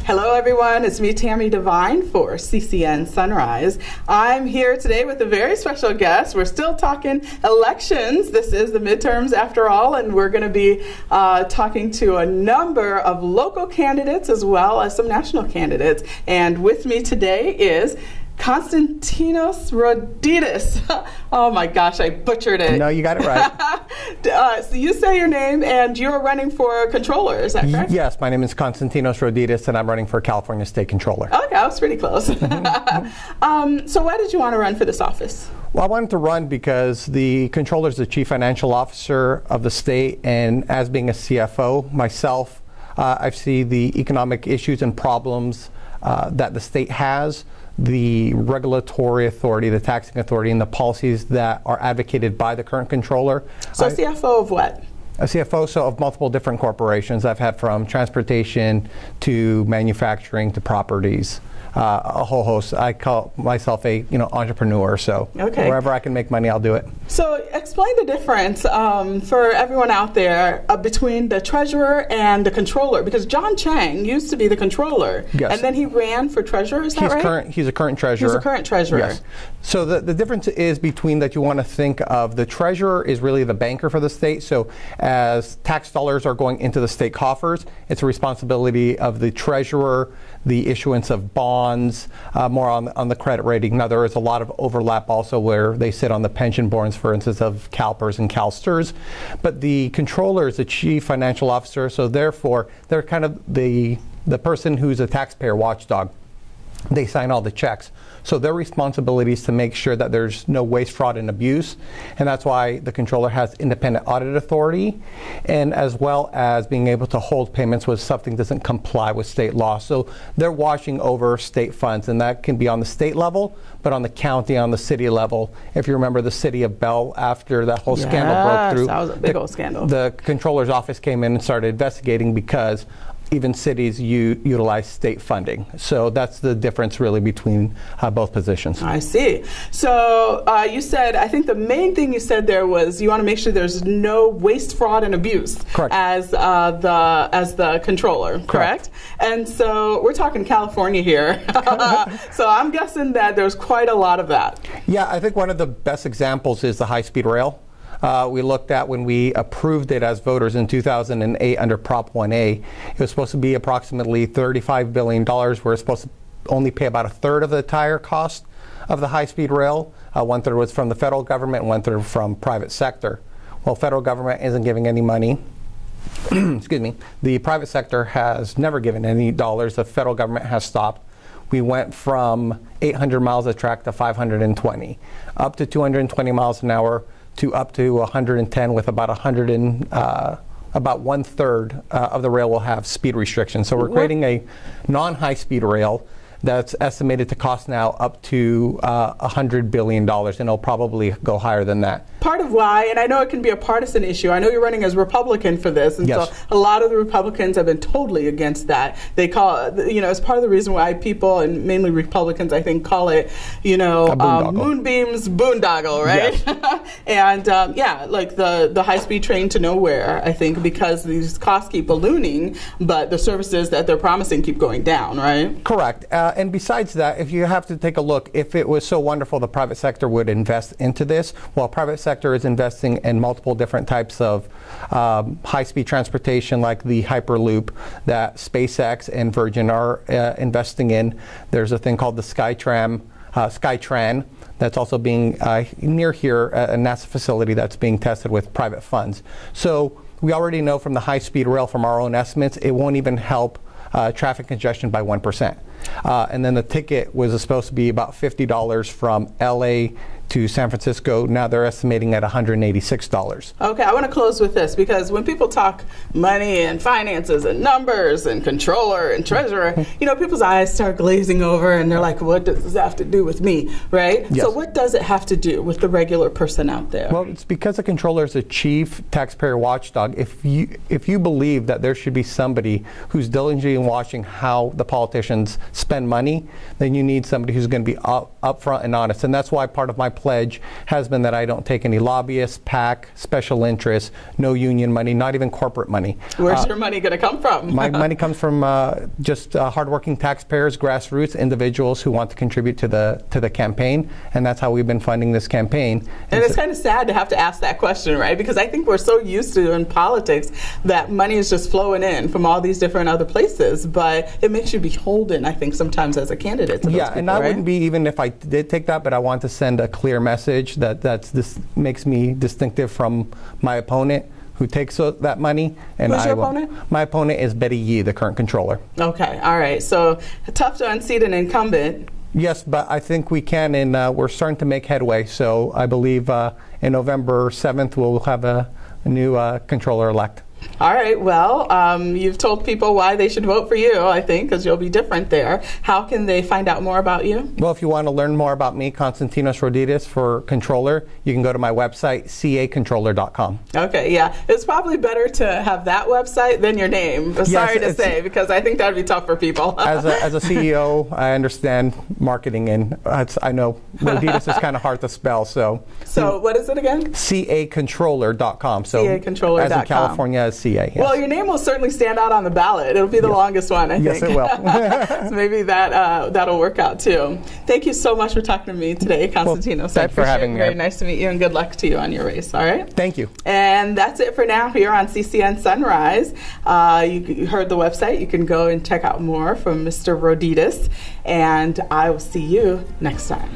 Hello everyone, it's me Tami DeVine for CCN Sunrise. I'm here today with a very special guest. We're still talking elections. This is the midterms after all, and we're going to be talking to a number of local candidates as well as some national candidates. And with me today is Konstantinos Roditis. Oh my gosh, I butchered it. No, you got it right. So you say your name and you're running for controller, is that correct? Yes, my name is Konstantinos Roditis and I'm running for California State Controller. Okay, I was pretty close. So why did you want to run for this office? Well, I wanted to run because the controller is the chief financial officer of the state, and as being a CFO myself, I see the economic issues and problems that the state has, the regulatory authority, the taxing authority, and the policies that are advocated by the current controller. So CFO of what? A CFO of multiple different corporations. I've had from transportation to manufacturing to properties. A whole host. I call myself a entrepreneur, so wherever I can make money, I'll do it. So explain the difference for everyone out there between the treasurer and the controller, because John Chang used to be the controller, and then he ran for treasurer, is that right? He's a current treasurer. He's a current treasurer. Yes. So the difference is between that you want to think of the treasurer is really the banker for the state. So as tax dollars are going into the state coffers, it's a responsibility of the treasurer, the issuance of bonds, more on the credit rating. Now there is a lot of overlap also where they sit on the pension boards, for instance, of CalPERS and CalSTRS. But the controller is the chief financial officer, so therefore they're kind of the person who's a taxpayer watchdog. They sign all the checks. So their responsibility is to make sure that there's no waste, fraud, and abuse. And that's why the controller has independent audit authority, and as well as being able to hold payments when something doesn't comply with state law. So they're watching over state funds, and that can be on the state level, but on the county, on the city level. If you remember the city of Bell, after that whole scandal broke through, that was a big old scandal. The controller's office came in and started investigating because even cities utilize state funding. So that's the difference really between both positions. I see. So you said, I think the main thing you said there was you want to make sure there's no waste, fraud, and abuse. Correct. As the controller, correct? And so we're talking California here. So I'm guessing that there's quite a lot of that. Yeah, I think one of the best examples is the high-speed rail. We looked at when we approved it as voters in 2008 under Prop 1A. It was supposed to be approximately $35 billion. We're supposed to only pay about a third of the entire cost of the high-speed rail. One third was from the federal government, one third from private sector. Well, federal government isn't giving any money. Excuse me. The private sector has never given any dollars. The federal government has stopped. We went from 800 miles of track to 520, up to 220 miles an hour, to up to 110, with about about one third of the rail will have speed restrictions. So we're creating a non-high speed rail that's estimated to cost now up to $100 billion, and it'll probably go higher than that. Part of why, and I know it can be a partisan issue, I know you're running as Republican for this, and so a lot of the Republicans have been totally against that. They call it, it's part of the reason why people, and mainly Republicans, I think, call it, moonbeams boondoggle, right? Yes. And yeah, like the high-speed train to nowhere, I think, because these costs keep ballooning, but the services that they're promising keep going down, right? Correct. And besides that, if you have to take a look, if it was so wonderful the private sector would invest into this, well, private sector is investing in multiple different types of high-speed transportation, like the Hyperloop that SpaceX and Virgin are investing in. There's a thing called the Skytran that's also being near here at a NASA facility that's being tested with private funds. So we already know from the high-speed rail, from our own estimates, it won't even help traffic congestion by 1%. And then the ticket was supposed to be about $50 from LA to San Francisco. Now they're estimating at $186. Okay, I want to close with this, because when people talk money and finances and numbers and controller and treasurer, people's eyes start glazing over and they're like, what does this have to do with me, right? Yes. So what does it have to do with the regular person out there? Well, it's because the controller is a chief taxpayer watchdog. If you believe that there should be somebody who's diligently watching how the politicians spend money, then you need somebody who's going to be upfront and honest. And that's why part of my pledge has been that I don't take any lobbyists, PAC, special interests, no union money, not even corporate money. Where's your money going to come from? My money comes from just hardworking taxpayers, grassroots individuals who want to contribute to the campaign, and that's how we've been funding this campaign. And it's kind of sad to have to ask that question, right? Because I think we're so used to in politics that money is just flowing in from all these different other places, but it makes you beholden, I think, sometimes as a candidate to those people, and I right? wouldn't be even if I did take that, but I want to send a clear message that this makes me distinctive from my opponent who takes that money. And Who's your opponent? My opponent is Betty Yee, the current controller. Okay, all right. So tough to unseat an incumbent. Yes, but I think we can, and we're starting to make headway. So I believe in November 7th we'll have a new controller-elect. All right, well, you've told people why they should vote for you, I think, because you'll be different there. How can they find out more about you? Well, if you want to learn more about me, Konstantinos Roditis, for controller, you can go to my website, cacontroller.com. Okay, yeah. It's probably better to have that website than your name. Sorry to say, because I think that would be tough for people. As a CEO, I understand marketing, and I know Roditis is kind of hard to spell. So what is it again? cacontroller.com. So cacontroller.com. As in California, CA. Yes. Well, your name will certainly stand out on the ballot. It'll be the longest one, I think. Yes, it will. So maybe that'll work out too. Thank you so much for talking to me today, Konstantinos. Well, thanks for having me. Very nice to meet you, and good luck to you on your race. All right. Thank you. And that's it for now here on CCN Sunrise. You heard the website. You can go and check out more from Mr. Roditis, and I will see you next time.